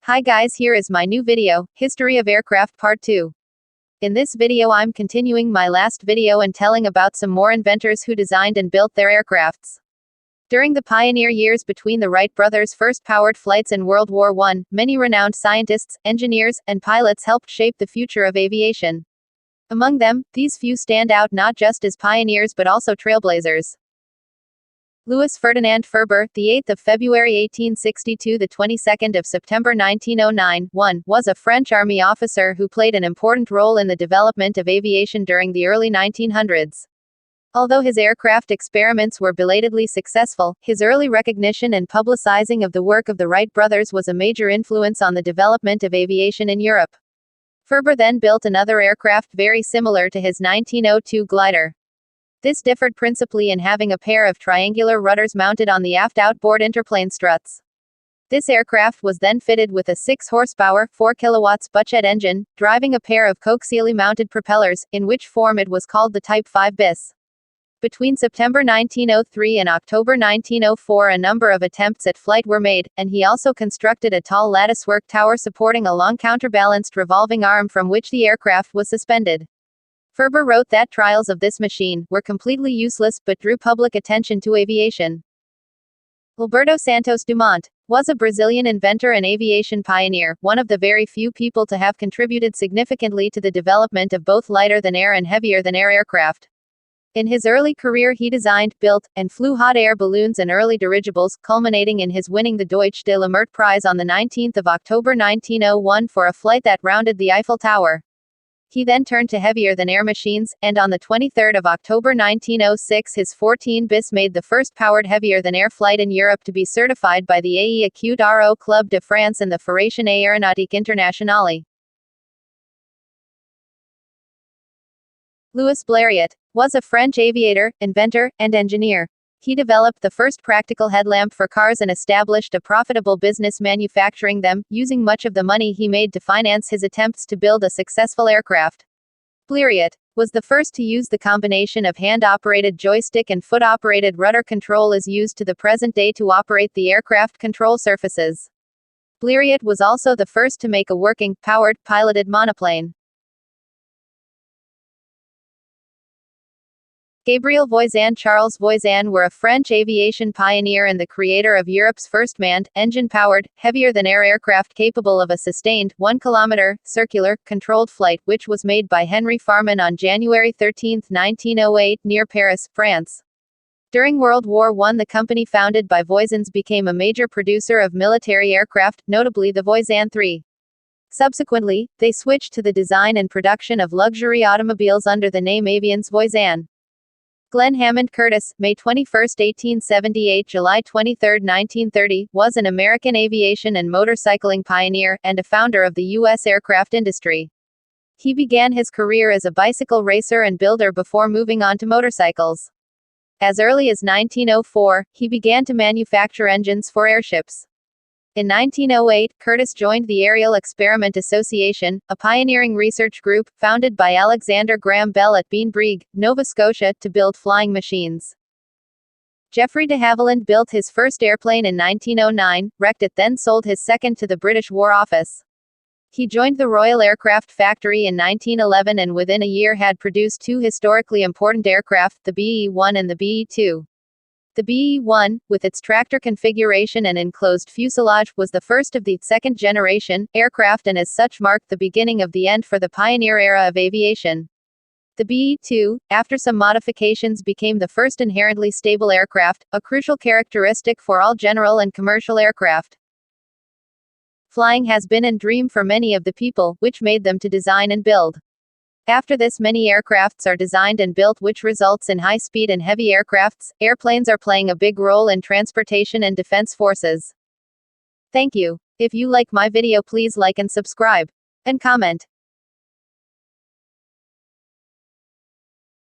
Hi guys, here is my new video, History of Aircraft Part 2. In this video I'm continuing my last video and telling about some more inventors who designed and built their aircrafts. During the pioneer years between the Wright brothers' first powered flights and World War I, many renowned scientists, engineers, and pilots helped shape the future of aviation. Among them, these few stand out not just as pioneers but also trailblazers. Louis Ferdinand Furber, the 8th of February 1862 the 22nd of September 1909, was a French army officer who played an important role in the development of aviation during the early 1900s. Although his aircraft experiments were belatedly successful, his early recognition and publicizing of the work of the Wright brothers was a major influence on the development of aviation in Europe. Furber then built another aircraft very similar to his 1902 glider. This differed principally in having a pair of triangular rudders mounted on the aft outboard interplane struts. This aircraft was then fitted with a 6-horsepower, 4 kilowatts buckjet engine, driving a pair of coaxially mounted propellers, in which form it was called the Type 5 bis. Between September 1903 and October 1904 a number of attempts at flight were made, and he also constructed a tall latticework tower supporting a long counterbalanced revolving arm from which the aircraft was suspended. Furber wrote that trials of this machine were completely useless but drew public attention to aviation. Alberto Santos Dumont was a Brazilian inventor and aviation pioneer, one of the very few people to have contributed significantly to the development of both lighter-than-air and heavier-than-air aircraft. In his early career he designed, built, and flew hot air balloons and early dirigibles, culminating in his winning the Deutsche de la Meurthe Prize on the 19th of October 1901 for a flight that rounded the Eiffel Tower. He then turned to heavier-than-air machines, and on the 23rd of October 1906 his 14 bis made the first powered heavier-than-air flight in Europe to be certified by the Aero Club de France and the Fédération Aéronautique Internationale. Louis Blériot was a French aviator, inventor, and engineer. He developed the first practical headlamp for cars and established a profitable business manufacturing them, using much of the money he made to finance his attempts to build a successful aircraft. Blériot was the first to use the combination of hand-operated joystick and foot-operated rudder control as used to the present day to operate the aircraft control surfaces. Blériot was also the first to make a working, powered, piloted monoplane. Gabriel Voisin Charles Voisin were a French aviation pioneer and the creator of Europe's first manned, engine-powered, heavier-than-air aircraft capable of a sustained, 1-kilometer, circular, controlled flight, which was made by Henry Farman on January 13, 1908, near Paris, France. During World War I the company founded by Voisins became a major producer of military aircraft, notably the Voisin III. Subsequently, they switched to the design and production of luxury automobiles under the name Avions Voisin. Glenn Hammond Curtis, May 21, 1878 – July 23, 1930, was an American aviation and motorcycling pioneer, and a founder of the U.S. aircraft industry. He began his career as a bicycle racer and builder before moving on to motorcycles. As early as 1904, he began to manufacture engines for airships. In 1908, Curtis joined the Aerial Experiment Association, a pioneering research group, founded by Alexander Graham Bell at Bean Brig, Nova Scotia, to build flying machines. Geoffrey de Havilland built his first airplane in 1909, wrecked it then sold his second to the British War Office. He joined the Royal Aircraft Factory in 1911 and within a year had produced two historically important aircraft, the BE-1 and the BE-2. The BE-1, with its tractor configuration and enclosed fuselage, was the first of the second-generation aircraft and as such marked the beginning of the end for the pioneer era of aviation. The BE-2, after some modifications, became the first inherently stable aircraft, a crucial characteristic for all general and commercial aircraft. Flying has been a dream for many of the people, which made them to design and build. After this many aircrafts are designed and built which results in high-speed and heavy aircrafts. Airplanes are playing a big role in transportation and defense forces. Thank you. If you like my video please like and subscribe. And comment.